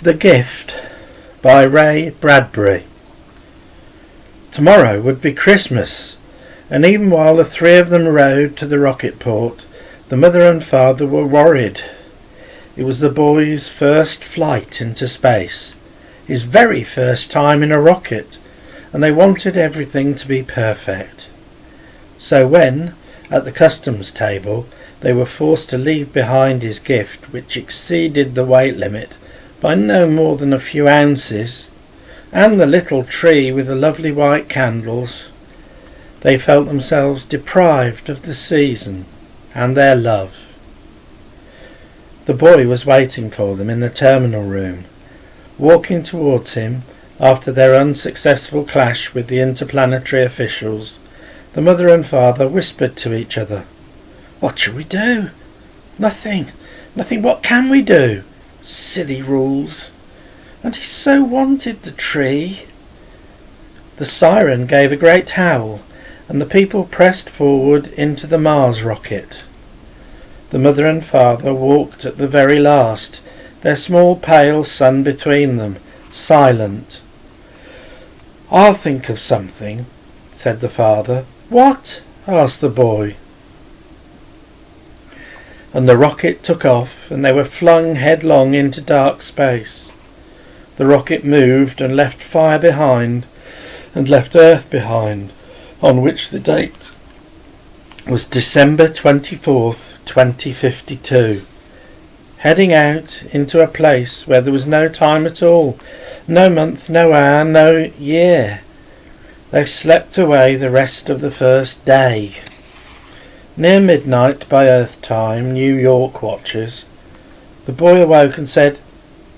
The Gift by Ray Bradbury. Tomorrow would be Christmas, and even while the three of them rode to the rocket port, the mother and father were worried. It was the boy's first flight into space, his very first time in a rocket, and they wanted everything to be perfect. So when, at the customs table, they were forced to leave behind his gift, which exceeded the weight limit by no more than a few ounces, and the little tree with the lovely white candles, they felt themselves deprived of the season and their love. The boy was waiting for them in the terminal room. Walking towards him after their unsuccessful clash with the interplanetary officials, the mother and father whispered to each other, "What shall we do?" Nothing. What can we do?" Silly rules. And he so wanted the tree. The siren gave a great howl, and the people pressed forward into the Mars rocket. The mother and father walked at the very last, their small pale son between them, silent. "I'll think of something," said the father. "What?" asked the boy. And the rocket took off, and they were flung headlong into dark space. The rocket moved and left fire behind, and left Earth behind, on which the date was December 24th, 2052. Heading out into a place where there was no time at all, no month, no hour, no year. They slept away the rest of the first day. Near midnight by Earth time, New York watches, the boy awoke and said,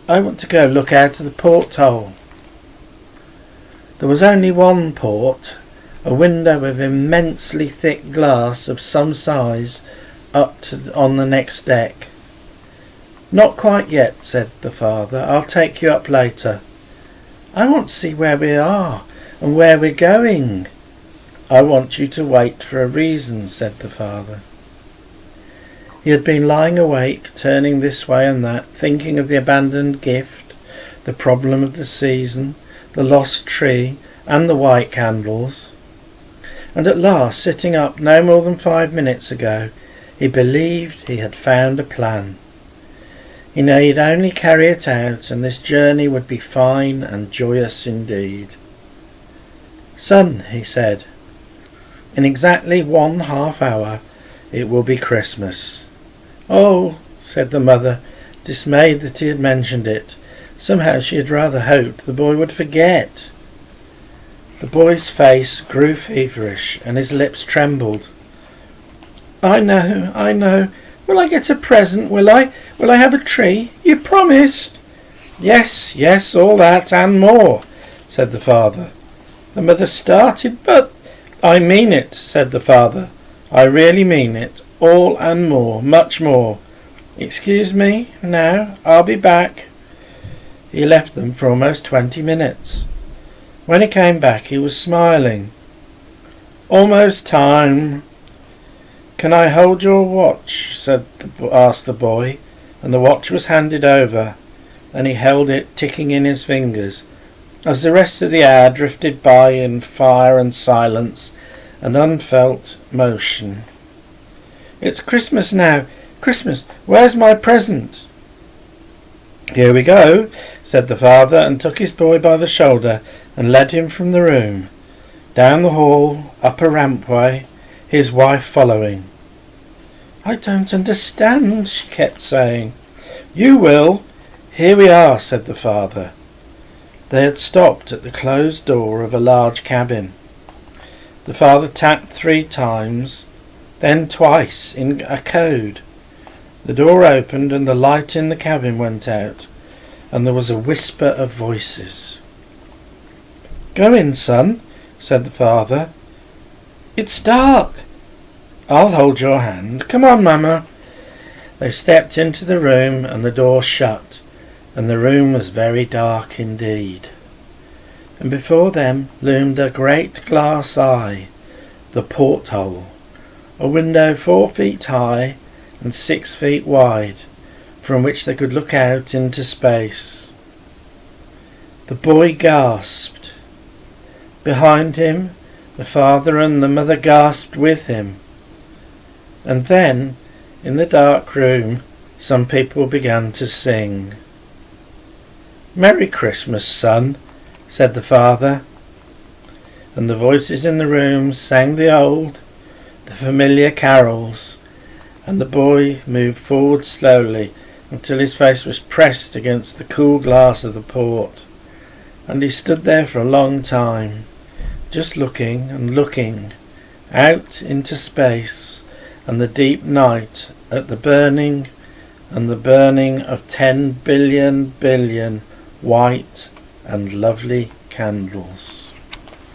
"I want to go look out of the porthole." There was only one port, a window of immensely thick glass of some size on the next deck. "Not quite yet," said the father. "I'll take you up later." "I want to see where we are and where we're going." "I want you to wait for a reason," said the father. He had been lying awake, turning this way and that, thinking of the abandoned gift, the problem of the season, the lost tree, and the white candles. And at last, sitting up no more than 5 minutes ago, he believed he had found a plan. He need only carry it out, and this journey would be fine and joyous indeed. "Son," he said, "in exactly 1/2 hour it will be Christmas." "Oh," said the mother, dismayed that he had mentioned it. Somehow she had rather hoped the boy would forget. The boy's face grew feverish and his lips trembled. I know. Will I get a present, will I? Will I have a tree? You promised." Yes, all that and more," said the father. The mother started. "But—" "I mean it," said the father. "I really mean it. All and more, much more. Excuse me, now, I'll be back." He left them for almost 20 minutes. When he came back he was smiling. "Almost time." "Can I hold your watch?" asked the boy, and the watch was handed over, and he held it ticking in his fingers, as the rest of the hour drifted by in fire and silence and unfelt motion. "It's Christmas now. Christmas. Where's my present?" "Here we go," said the father, and took his boy by the shoulder and led him from the room, down the hall, up a rampway, his wife following. "I don't understand," she kept saying. "You will. Here we are," said the father. They had stopped at the closed door of a large cabin. The father tapped 3 times, then twice in a code. The door opened and the light in the cabin went out, and there was a whisper of voices. "Go in, son," said the father. "It's dark." "I'll hold your hand. Come on, Mama." They stepped into the room and the door shut, and the room was very dark indeed. And before them loomed a great glass eye, the porthole, a window 4 feet high and 6 feet wide, from which they could look out into space. The boy gasped. Behind him, the father and the mother gasped with him. And then, in the dark room, some people began to sing. "Merry Christmas, son," said the father. And the voices in the room sang the familiar carols, and the boy moved forward slowly until his face was pressed against the cool glass of the port, and he stood there for a long time, just looking and looking out into space and the deep night at the burning of 10 billion white and lovely candles.